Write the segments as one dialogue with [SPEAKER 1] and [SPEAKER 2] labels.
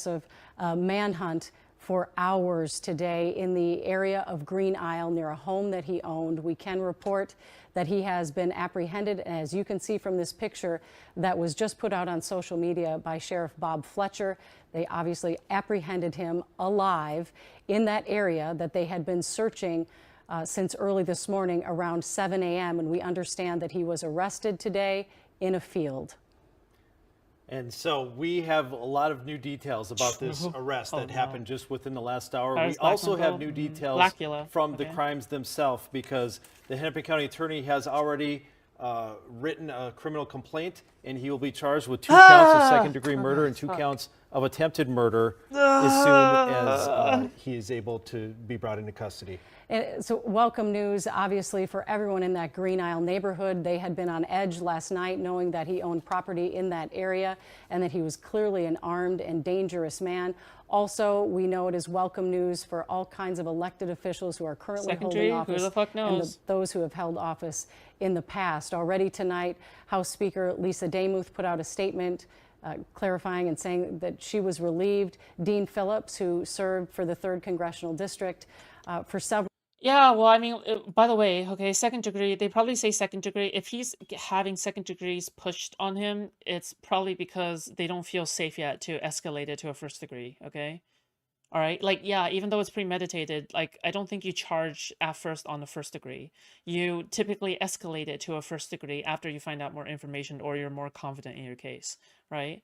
[SPEAKER 1] massive manhunt for hours today in the area of Green Isle near a home that he owned. We can report that he has been apprehended. As you can see from this picture that was just put out on social media by Sheriff Bob Fletcher, they obviously apprehended him alive in that area that they had been searching since early this morning around 7 a.m. And we understand that he was arrested today in a field.
[SPEAKER 2] And so we have a lot of new details about this arrest that happened just within the last hour. We also have new details from the crimes themselves, because the Hennepin County Attorney has already written a criminal complaint, and he will be charged with 2 counts of second-degree murder and 2 counts of attempted murder as soon as he is able to be brought into custody.
[SPEAKER 1] So welcome news, obviously, for everyone in that Green Isle neighborhood. They had been on edge last night knowing that he owned property in that area and that he was clearly an armed and dangerous man. Also, we know it is welcome news for all kinds of elected officials who are currently holding office,
[SPEAKER 3] who the fuck knows?
[SPEAKER 1] and those who have held office in the past. Already tonight, House Speaker Lisa Demuth put out a statement clarifying and saying that she was relieved. Dean Phillips, who served for the 3rd Congressional District for several.
[SPEAKER 3] Yeah, well, I mean, by the way, okay, second degree, they probably say second degree. If he's having second degrees pushed on him, it's probably because they don't feel safe yet to escalate it to a first degree, okay? All right, like, yeah, even though it's premeditated, like, I don't think you charge at first on the first degree. You typically escalate it to a first degree after you find out more information or you're more confident in your case, right?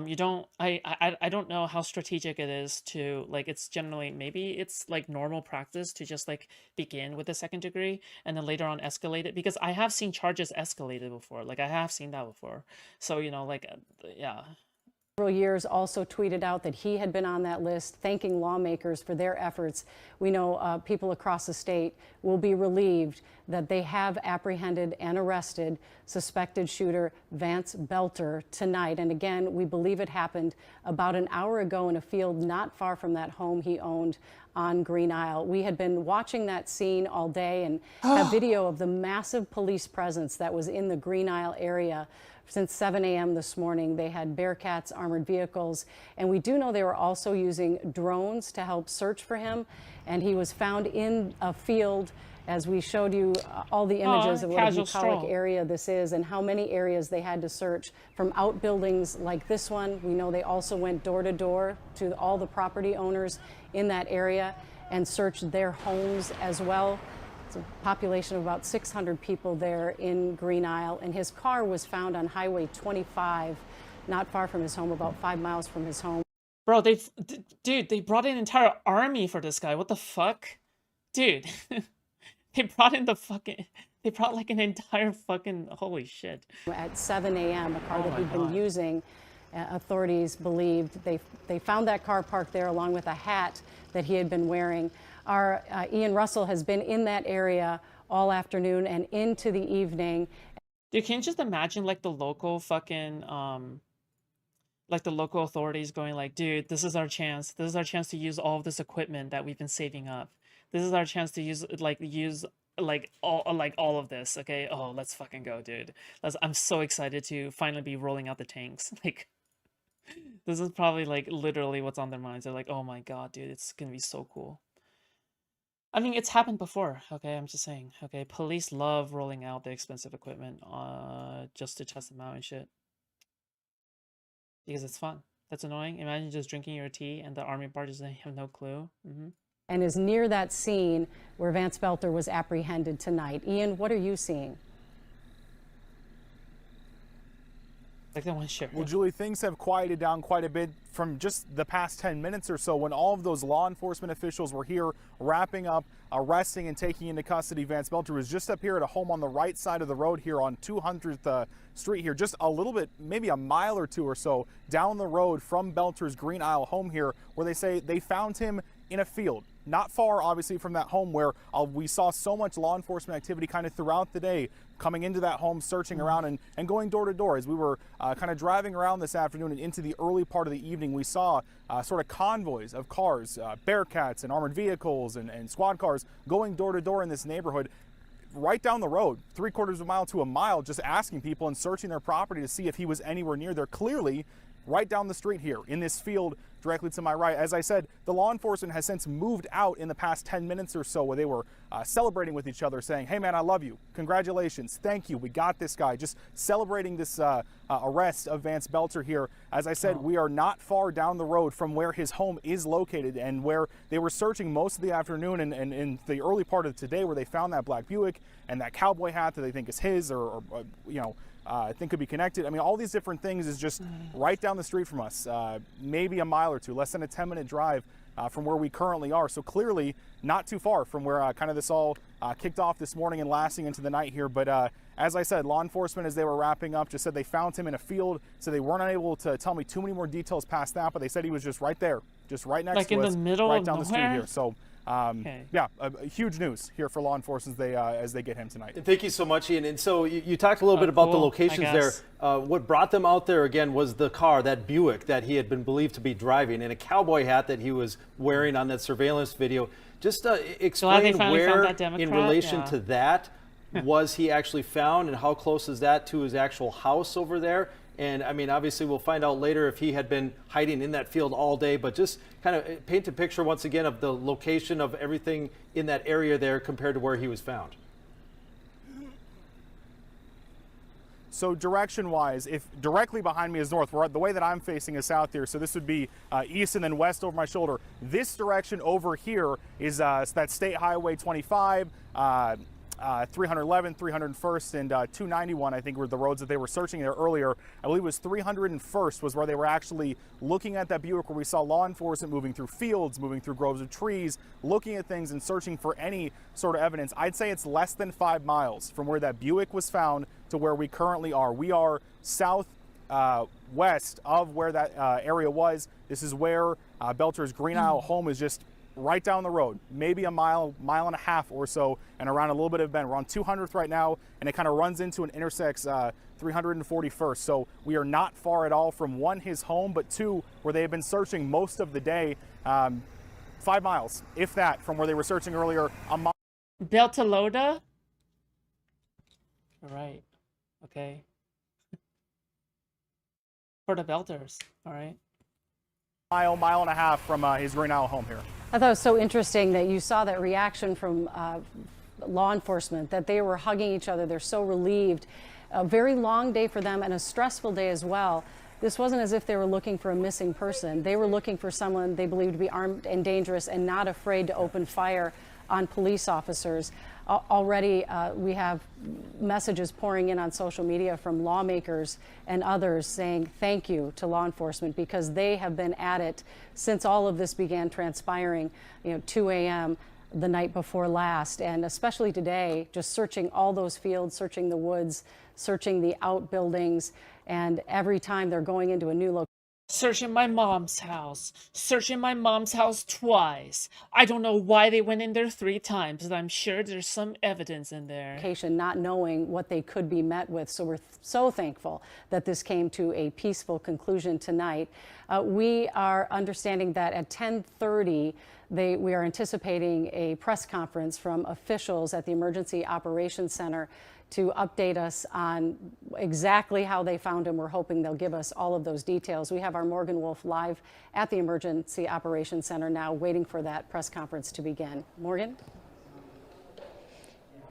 [SPEAKER 3] You don't, I don't know how strategic it is to, like, it's generally, maybe it's like normal practice to just like begin with the second degree and then later on escalate it, because I have seen charges escalated before. Like, I have seen that before. So, you know, like, yeah.
[SPEAKER 1] Several years also tweeted out that he had been on that list, thanking lawmakers for their efforts. We know people across the state will be relieved that they have apprehended and arrested suspected shooter Vance Belter tonight. And again, we believe it happened about an hour ago in a field not far from that home he owned on Green Isle. We had been watching that scene all day and have video of the massive police presence that was in the Green Isle area since 7 a.m. this morning. They had Bearcats, armored vehicles, and we do know they were also using drones to help search for him. And he was found in a field, as we showed you all the images of what a bucolic area this is and how many areas they had to search from outbuildings like this one. We know they also went door to door to all the property owners in that area and searched their homes as well. It's a population of about 600 people there in Green Isle, and his car was found on Highway 25, not far from his home, about 5 miles from his home.
[SPEAKER 3] Bro, dude, they brought in an entire army for this guy. What the fuck? Dude, they brought like an entire fucking, holy shit.
[SPEAKER 1] At 7 a.m., a car that he'd been using, authorities believed they found that car parked there along with a hat that he had been wearing. Our Ian Russell has been in that area all afternoon and into the evening.
[SPEAKER 3] Dude, can you just imagine like the local fucking, like the local authorities going like, dude, this is our chance. This is our chance to use all of this equipment that we've been saving up. This is our chance to use all of this. Okay. Oh, let's fucking go, dude. I'm so excited to finally be rolling out the tanks. Like, this is probably like literally what's on their minds. They're like, oh my God, dude, it's going to be so cool. I mean, it's happened before, okay? I'm just saying, okay? Police love rolling out the expensive equipment just to test them out and shit. Because it's fun. That's annoying. Imagine just drinking your tea and the army barges and you have no clue.
[SPEAKER 1] And is near that scene where Vance Belter was apprehended tonight. Ian, what are you seeing?
[SPEAKER 3] Like the one ship.
[SPEAKER 4] Well, Julie, things have quieted down quite a bit from just the past 10 minutes or so when all of those law enforcement officials were here wrapping up, arresting and taking into custody Vance Belter. Was just up here at a home on the right side of the road here on 200th Street here, just a little bit, maybe a mile or two or so down the road from Belter's Green Isle home here, where they say they found him in a field. Not far, obviously, from that home where we saw so much law enforcement activity kind of throughout the day, coming into that home, searching around and going door to door. As we were kind of driving around this afternoon and into the early part of the evening, we saw sort of convoys of cars, Bearcats and armored vehicles and squad cars going door to door in this neighborhood. Right down the road, 3/4 of a mile to a mile, just asking people and searching their property to see if he was anywhere near there. Clearly, right down the street here in this field directly to my right. As I said, the law enforcement has since moved out in the past 10 minutes or so, where they were celebrating with each other, saying, hey man, I love you, congratulations, thank you, we got this guy, just celebrating this arrest of Vance Belter here. As I said, we are not far down the road from where his home is located and where they were searching most of the afternoon and in the early part of today, where they found that black Buick and that cowboy hat that they think is his, or you know, I think could be connected. I mean, all these different things is just right down the street from us, maybe a mile or two, less than a 10-minute drive from where we currently are. So clearly not too far from where kind of this all kicked off this morning and lasting into the night here. But as I said, law enforcement, as they were wrapping up, just said they found him in a field. So they weren't able to tell me too many more details past that, but they said he was just right there, just right next to us,
[SPEAKER 3] the middle
[SPEAKER 4] right
[SPEAKER 3] of
[SPEAKER 4] down the street
[SPEAKER 3] nowhere?
[SPEAKER 4] here. So yeah, huge news here for law enforcement as they get him tonight.
[SPEAKER 2] Thank you so much, Ian. And so you talked a little bit about the locations there. What brought them out there again was the car, that Buick that he had been believed to be driving, and a cowboy hat that he was wearing on that surveillance video. Just explain where, in relation to that, was he actually found, and how close is that to his actual house over there? And I mean, obviously, we'll find out later if he had been hiding in that field all day, but just kind of paint a picture once again of the location of everything in that area there compared to where he was found.
[SPEAKER 4] So direction-wise, if directly behind me is north, the way that I'm facing is south here, so this would be east and then west over my shoulder. This direction over here is that State Highway 25, 311, 301st, and 291, I think, were the roads that they were searching there earlier. I believe it was 301st was where they were actually looking at that Buick, where we saw law enforcement moving through fields, moving through groves of trees, looking at things and searching for any sort of evidence. I'd say it's less than 5 miles from where that Buick was found to where we currently are. We are south west of where that area was. This is where Belter's Green Isle home is, just right down the road, maybe a mile and a half or so, and around a little bit of bend. We're on 200th right now, and it kind of runs into and intersects 341st. So we are not far at all from, one, his home, but two, where they have been searching most of the day. 5 miles, if that, from where they were searching earlier.
[SPEAKER 3] Beltalowda? All right. Okay. For the Belters. All right.
[SPEAKER 4] Mile and a half from his Green Isle home here.
[SPEAKER 1] I thought it was so interesting that you saw that reaction from law enforcement, that they were hugging each other. They're so relieved. A very long day for them and a stressful day as well. This wasn't as if they were looking for a missing person. They were looking for someone they believed to be armed and dangerous and not afraid to open fire on police officers. Already we have messages pouring in on social media from lawmakers and others saying thank you to law enforcement, because they have been at it since all of this began transpiring, 2 a.m. the night before last, and especially today, just searching all those fields, searching the woods, searching the outbuildings, and every time they're going into a new location.
[SPEAKER 3] Searching my mom's house. Searching my mom's house twice. I don't know why they went in there 3 times, but I'm sure there's some evidence in there.
[SPEAKER 1] Not knowing what they could be met with. So we're so thankful that this came to a peaceful conclusion tonight. We are understanding that at 10:30, we are anticipating a press conference from officials at the Emergency Operations Center to update us on exactly how they found him. We're hoping they'll give us all of those details. We have our Morgan Wolf live at the Emergency Operations Center now, waiting for that press conference to begin. Morgan?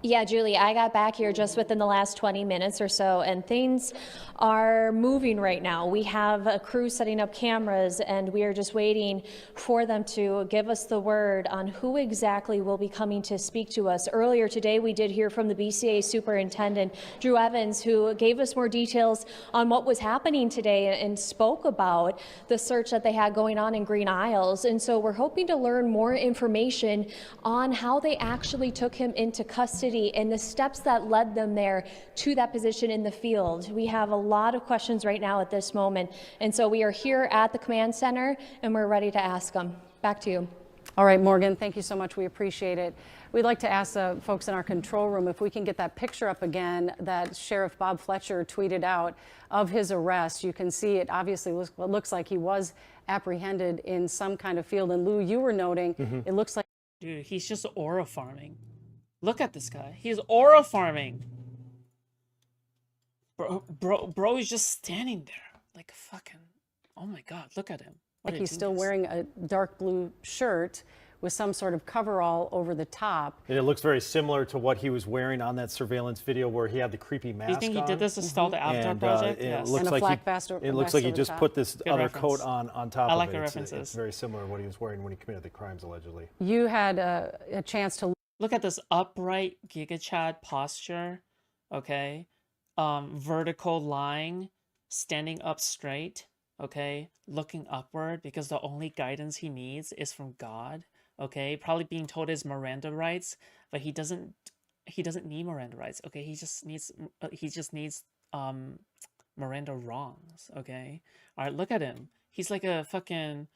[SPEAKER 5] Yeah, Julie, I got back here just within the last 20 minutes or so, and things are moving right now. We have a crew setting up cameras, and we are just waiting for them to give us the word on who exactly will be coming to speak to us. Earlier today, we did hear from the BCA Superintendent, Drew Evans, who gave us more details on what was happening today and spoke about the search that they had going on in Green Isles. And so we're hoping to learn more information on how they actually took him into custody and the steps that led them there to that position in the field. We have a lot of questions right now at this moment, and so we are here at the command center and we're ready to ask them. Back to you.
[SPEAKER 1] All right, Morgan, thank you so much. We appreciate it. We'd like to ask folks in our control room if we can get that picture up again that Sheriff Bob Fletcher tweeted out of his arrest. You can see it obviously looks like he was apprehended in some kind of field. And Lou, you were noting, it looks like...
[SPEAKER 3] Dude, he's just aura farming. Look at this guy. He's aura farming. Bro is just standing there like a fucking... Oh my God, look at him.
[SPEAKER 1] Like he's still wearing a dark blue shirt with some sort of coverall over the top.
[SPEAKER 2] And it looks very similar to what he was wearing on that surveillance video where he had the creepy mask on.
[SPEAKER 3] Do you think he did this to stall the Avatar project?
[SPEAKER 2] Yes.
[SPEAKER 1] And a flak vest
[SPEAKER 2] It looks like he just put this
[SPEAKER 3] Good
[SPEAKER 2] other
[SPEAKER 3] reference.
[SPEAKER 2] coat on top
[SPEAKER 3] I like
[SPEAKER 2] of
[SPEAKER 3] the
[SPEAKER 2] it.
[SPEAKER 3] references.
[SPEAKER 2] It's very similar to what he was wearing when he committed the crimes, allegedly.
[SPEAKER 1] You had a chance to
[SPEAKER 3] look at this upright Giga Chad posture, okay? Vertical lying, standing up straight, okay? Looking upward because the only guidance he needs is from God, okay? Probably being told his Miranda rights, but he doesn't need Miranda rights, okay? He just needs Miranda wrongs, okay? All right, look at him. He's like a fucking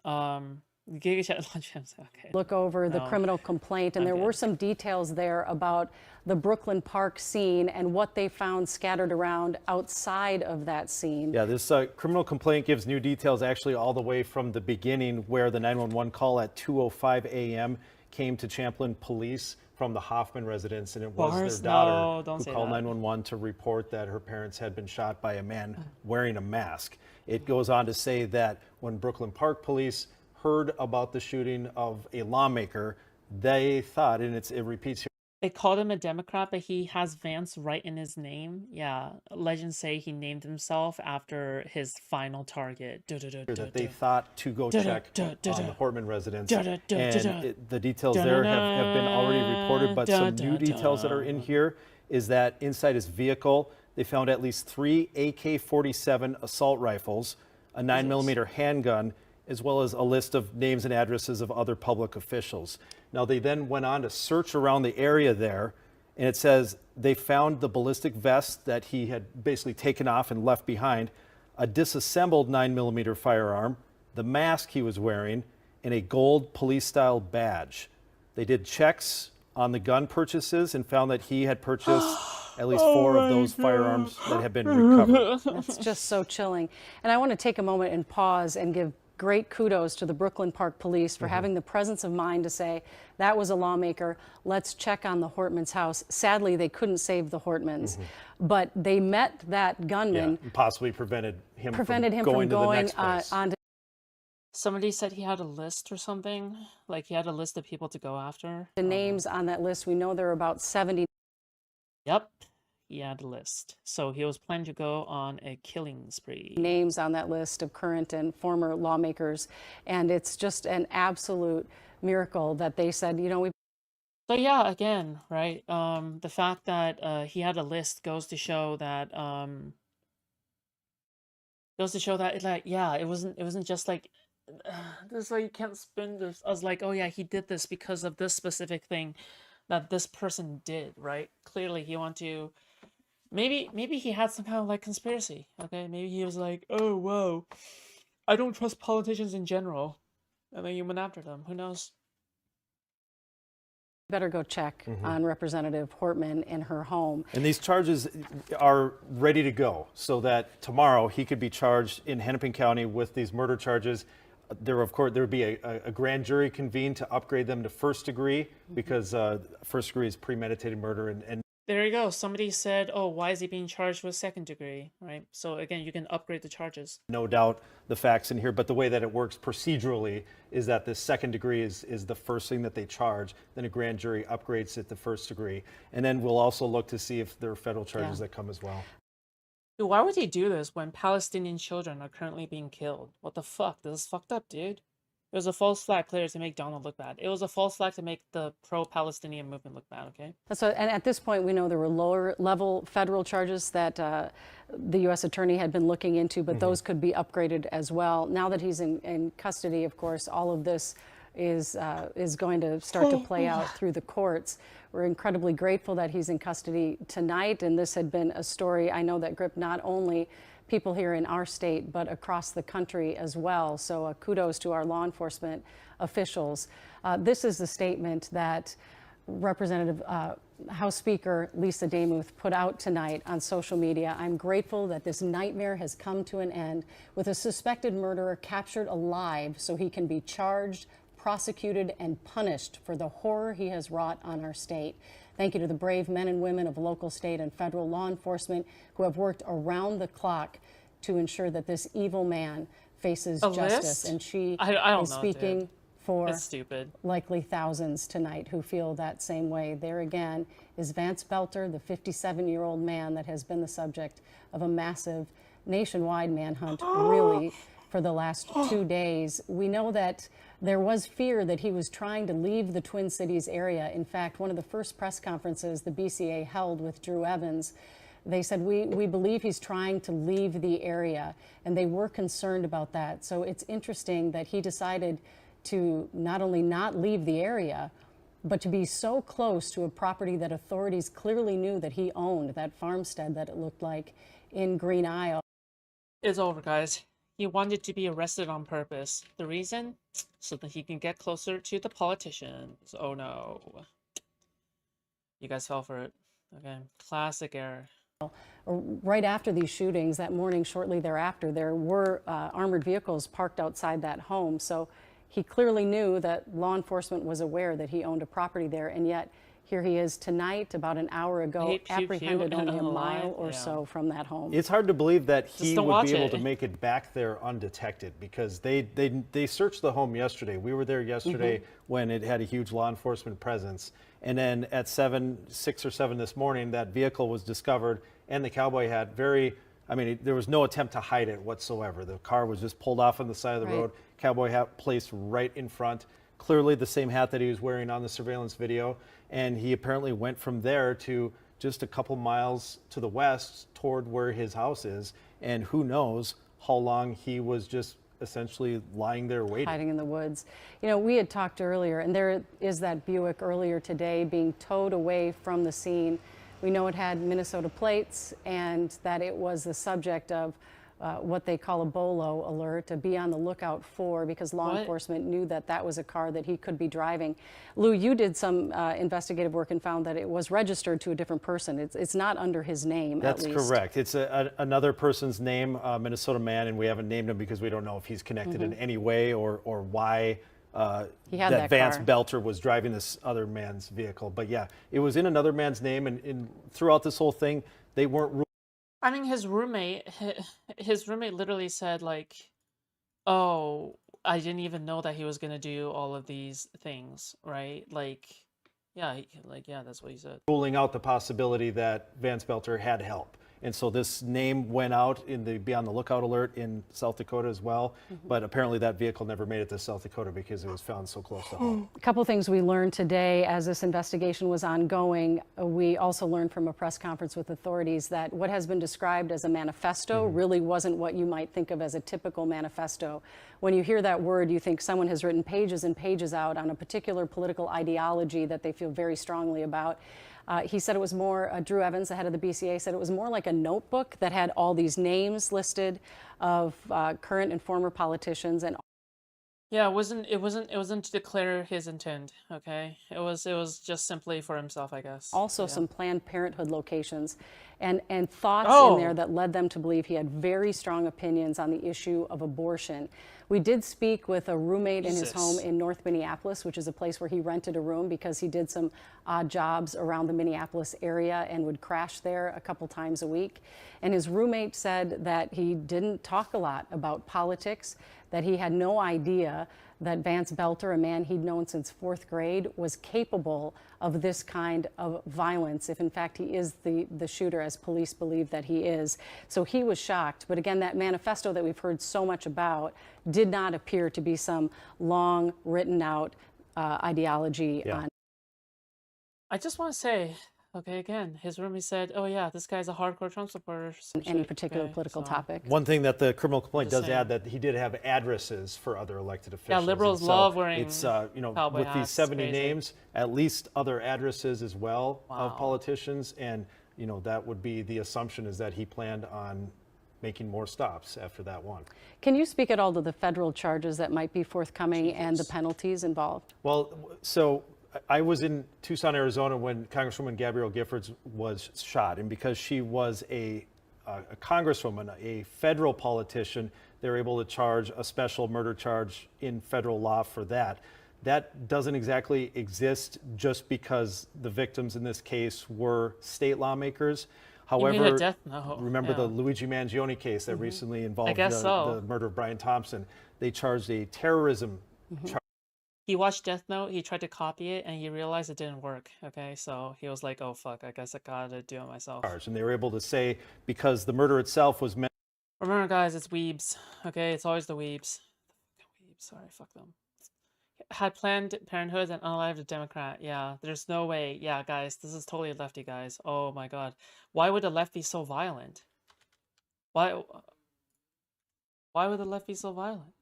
[SPEAKER 3] Giga Chad. Okay.
[SPEAKER 1] look over the criminal complaint, and there were some details there about the Brooklyn Park scene and what they found scattered around outside of that scene.
[SPEAKER 2] Yeah, this criminal complaint gives new details actually all the way from the beginning where the 911 call at 2:05 a.m. came to Champlain police from the Hoffman residence, and it was their daughter who called 911 to report that her parents had been shot by a man wearing a mask. It goes on to say that when Brooklyn Park police heard about the shooting of a lawmaker, they thought, and it repeats here,
[SPEAKER 3] they called him a Democrat, but he has Vance right in his name. Yeah, legends say he named himself after his final target.
[SPEAKER 2] that they thought to go check on the Hortman residence. And the details there have been already reported, but some new details that are in here is that inside his vehicle, they found at least 3 AK-47 assault rifles, a 9mm handgun, as well as a list of names and addresses of other public officials. Now, they then went on to search around the area there, and it says they found the ballistic vest that he had basically taken off and left behind, a disassembled 9mm firearm, the mask he was wearing, and a gold police-style badge. They did checks on the gun purchases and found that he had purchased at least 4 of those firearms that had been recovered.
[SPEAKER 1] That's just so chilling. And I want to take a moment and pause and give great kudos to the Brooklyn Park Police for having the presence of mind to say, that was a lawmaker, let's check on the Hortman's house. Sadly, they couldn't save the Hortmans, but they met that gunman.
[SPEAKER 2] And possibly prevented him from going to the next place.
[SPEAKER 1] On to
[SPEAKER 3] somebody said he had a list or something, like he had a list of people to go after.
[SPEAKER 1] the names on that list. We know there are about 70.
[SPEAKER 3] Yep, he had a list. So he was planning to go on a killing spree.
[SPEAKER 1] Names on that list of current and former lawmakers, and it's just an absolute miracle that they said, you know, we.
[SPEAKER 3] So yeah, again, right? The fact that he had a list goes to show that it wasn't just like this is why you can't spin this. I was like, oh yeah, he did this because of this specific thing that this person did, right? Clearly he wanted to. Maybe he had some kind of like conspiracy, okay? Maybe he was like, oh, whoa, I don't trust politicians in general. And then you went after them. Who knows?
[SPEAKER 1] Better go check on Representative Hortman in her home.
[SPEAKER 2] And these charges are ready to go so that tomorrow he could be charged in Hennepin County with these murder charges. There would be a grand jury convened to upgrade them to first degree because first degree is premeditated murder. And
[SPEAKER 3] there you go. Somebody said, oh, why is he being charged with second degree, right? So again, you can upgrade the charges.
[SPEAKER 2] No doubt the facts in here, but the way that it works procedurally is that the second degree is the first thing that they charge. Then a grand jury upgrades it to first degree. And then we'll also look to see if there are federal charges that come as well.
[SPEAKER 3] Dude, why would he do this when Palestinian children are currently being killed? What the fuck? This is fucked up, dude. It was a false flag clear to make Donald look bad. It was a false flag to make the pro-Palestinian movement look bad, okay?
[SPEAKER 1] So, and at this point, we know there were lower level federal charges that the U.S. attorney had been looking into, but those could be upgraded as well. Now that he's in custody, of course, all of this is going to start to play out through the courts. We're incredibly grateful that he's in custody tonight, and this had been a story I know that gripped not only people here in our state, but across the country as well. So kudos to our law enforcement officials. This is the statement that Representative House Speaker Lisa Demuth put out tonight on social media. I'm grateful that this nightmare has come to an end with a suspected murderer captured alive so he can be charged, prosecuted, and punished for the horror he has wrought on our state. Thank you to the brave men and women of local, state, and federal law enforcement who have worked around the clock to ensure that this evil man faces
[SPEAKER 3] A
[SPEAKER 1] justice,
[SPEAKER 3] list?
[SPEAKER 1] and she
[SPEAKER 3] I don't
[SPEAKER 1] is
[SPEAKER 3] know,
[SPEAKER 1] speaking
[SPEAKER 3] dude.
[SPEAKER 1] for
[SPEAKER 3] It's stupid.
[SPEAKER 1] likely thousands tonight who feel that same way. There again is Vance Belter, the 57-year-old man that has been the subject of a massive nationwide manhunt, really, for the last 2 days. We know that there was fear that he was trying to leave the Twin Cities area. In fact, one of the first press conferences the BCA held with Drew Evans, they said, we believe he's trying to leave the area, and they were concerned about that. So it's interesting that he decided to not only not leave the area, but to be so close to a property that authorities clearly knew that he owned, that farmstead that it looked like in Green Isle.
[SPEAKER 3] It's over, guys. He wanted to be arrested on purpose. The reason? So that he can get closer to the politicians. Oh no. You guys fell for it. Okay. Classic error.
[SPEAKER 1] Right after these shootings, that morning, shortly thereafter, there were armored vehicles parked outside that home. So he clearly knew that law enforcement was aware that he owned a property there, and yet here he is tonight, about an hour ago, apprehended only a mile or so from that home.
[SPEAKER 2] It's hard to believe that he would be able to
[SPEAKER 3] it.
[SPEAKER 2] make it back there undetected, because they searched the home yesterday. We were there yesterday when it had a huge law enforcement presence. And then at 6 or 7 this morning, that vehicle was discovered, and the cowboy hat there was no attempt to hide it whatsoever. The car was just pulled off on the side of the road, cowboy hat placed right in front, clearly the same hat that he was wearing on the surveillance video. And he apparently went from there to just a couple miles to the west toward where his house is. And who knows how long he was just essentially lying there waiting.
[SPEAKER 1] Hiding in the woods. You know, we had talked earlier, and there is that Buick earlier today being towed away from the scene. We know it had Minnesota plates and that it was the subject of what they call a BOLO alert, to be on the lookout for, because law enforcement knew that that was a car that he could be driving. Lou, you did some investigative work and found that it was registered to a different person. It's not under his name,
[SPEAKER 2] That's
[SPEAKER 1] at least.
[SPEAKER 2] correct. It's another person's name, Minnesota man, and we haven't named him because we don't know if he's connected in any way or why that Vance Belter was driving this other man's vehicle. But yeah, it was in another man's name, and throughout this whole thing, they weren't.
[SPEAKER 3] I mean, his roommate literally said, like, oh, I didn't even know that he was going to do all of these things, right? Like, yeah, that's what he said.
[SPEAKER 2] Ruling out the possibility that Vance Belter had help. And so this name went out in the Be on the Lookout alert in South Dakota as well. But apparently that vehicle never made it to South Dakota because it was found so close to home.
[SPEAKER 1] A couple things we learned today as this investigation was ongoing. We also learned from a press conference with authorities that what has been described as a manifesto really wasn't what you might think of as a typical manifesto. When you hear that word, you think someone has written pages and pages out on a particular political ideology that they feel very strongly about. He said it was more, Drew Evans, the head of the BCA, said it was more like a notebook that had all these names listed of current and former politicians. And
[SPEAKER 3] yeah, it wasn't to declare his intent, okay? It was just simply for himself, I guess.
[SPEAKER 1] Also some Planned Parenthood locations and thoughts in there that led them to believe he had very strong opinions on the issue of abortion. We did speak with a roommate in his home in North Minneapolis, which is a place where he rented a room because he did some odd jobs around the Minneapolis area and would crash there a couple times a week. And his roommate said that he didn't talk a lot about politics, that he had no idea that Vance Belter, a man he'd known since 4th grade, was capable of this kind of violence, if in fact he is the shooter, as police believe that he is. So he was shocked. But again, that manifesto that we've heard so much about did not appear to be some long written out ideology on.
[SPEAKER 3] I just want to say, okay, again, his roommate said, oh yeah, this guy's a hardcore Trump supporter.
[SPEAKER 1] Any particular political topic.
[SPEAKER 2] One thing that the criminal complaint does add, that he did have addresses for other elected officials.
[SPEAKER 3] Yeah, liberals love wearing
[SPEAKER 2] it's with these 70 names, at least other addresses as well of politicians, and that would be the assumption, is that he planned on making more stops after that one.
[SPEAKER 1] Can you speak at all to the federal charges that might be forthcoming and the penalties involved?
[SPEAKER 2] Well, so I was in Tucson, Arizona when Congresswoman Gabrielle Giffords was shot, and because she was a congresswoman, a federal politician, they were able to charge a special murder charge in federal law for that. That doesn't exactly exist just because the victims in this case were state lawmakers. However,
[SPEAKER 3] death note.
[SPEAKER 2] remember the Luigi Mangione case that recently involved the murder of Brian Thompson? They charged a terrorism charge.
[SPEAKER 3] He watched Death Note, he tried to copy it, and he realized it didn't work, okay? So he was like, oh, fuck, I guess I gotta do it myself.
[SPEAKER 2] And they were able to say, because the murder itself was meant...
[SPEAKER 3] Remember, guys, it's weebs, okay? It's always the weebs. Weebs, sorry, fuck them. Had Planned Parenthood and unalived a Democrat. Yeah, there's no way. Yeah, guys, this is totally lefty, guys. Oh my god. Why would the left be so violent? Why would the left be so violent?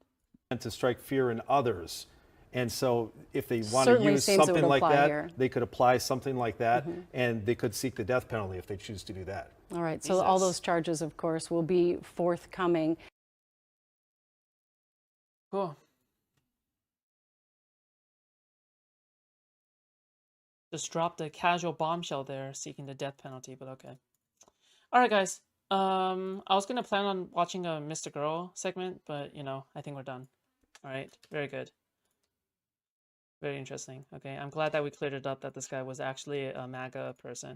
[SPEAKER 2] To strike fear in others. And so if they want to use something like that, they could apply something like that, and they could seek the death penalty if they choose to do that.
[SPEAKER 1] All right, so all those charges, of course, will be forthcoming.
[SPEAKER 3] Cool. Just dropped a casual bombshell there, seeking the death penalty, but okay. All right, guys. I was gonna plan on watching a Mr. Girl segment, but, you know, I think we're done. All right, very good. Very interesting. Okay, I'm glad that we cleared it up that this guy was actually a MAGA person.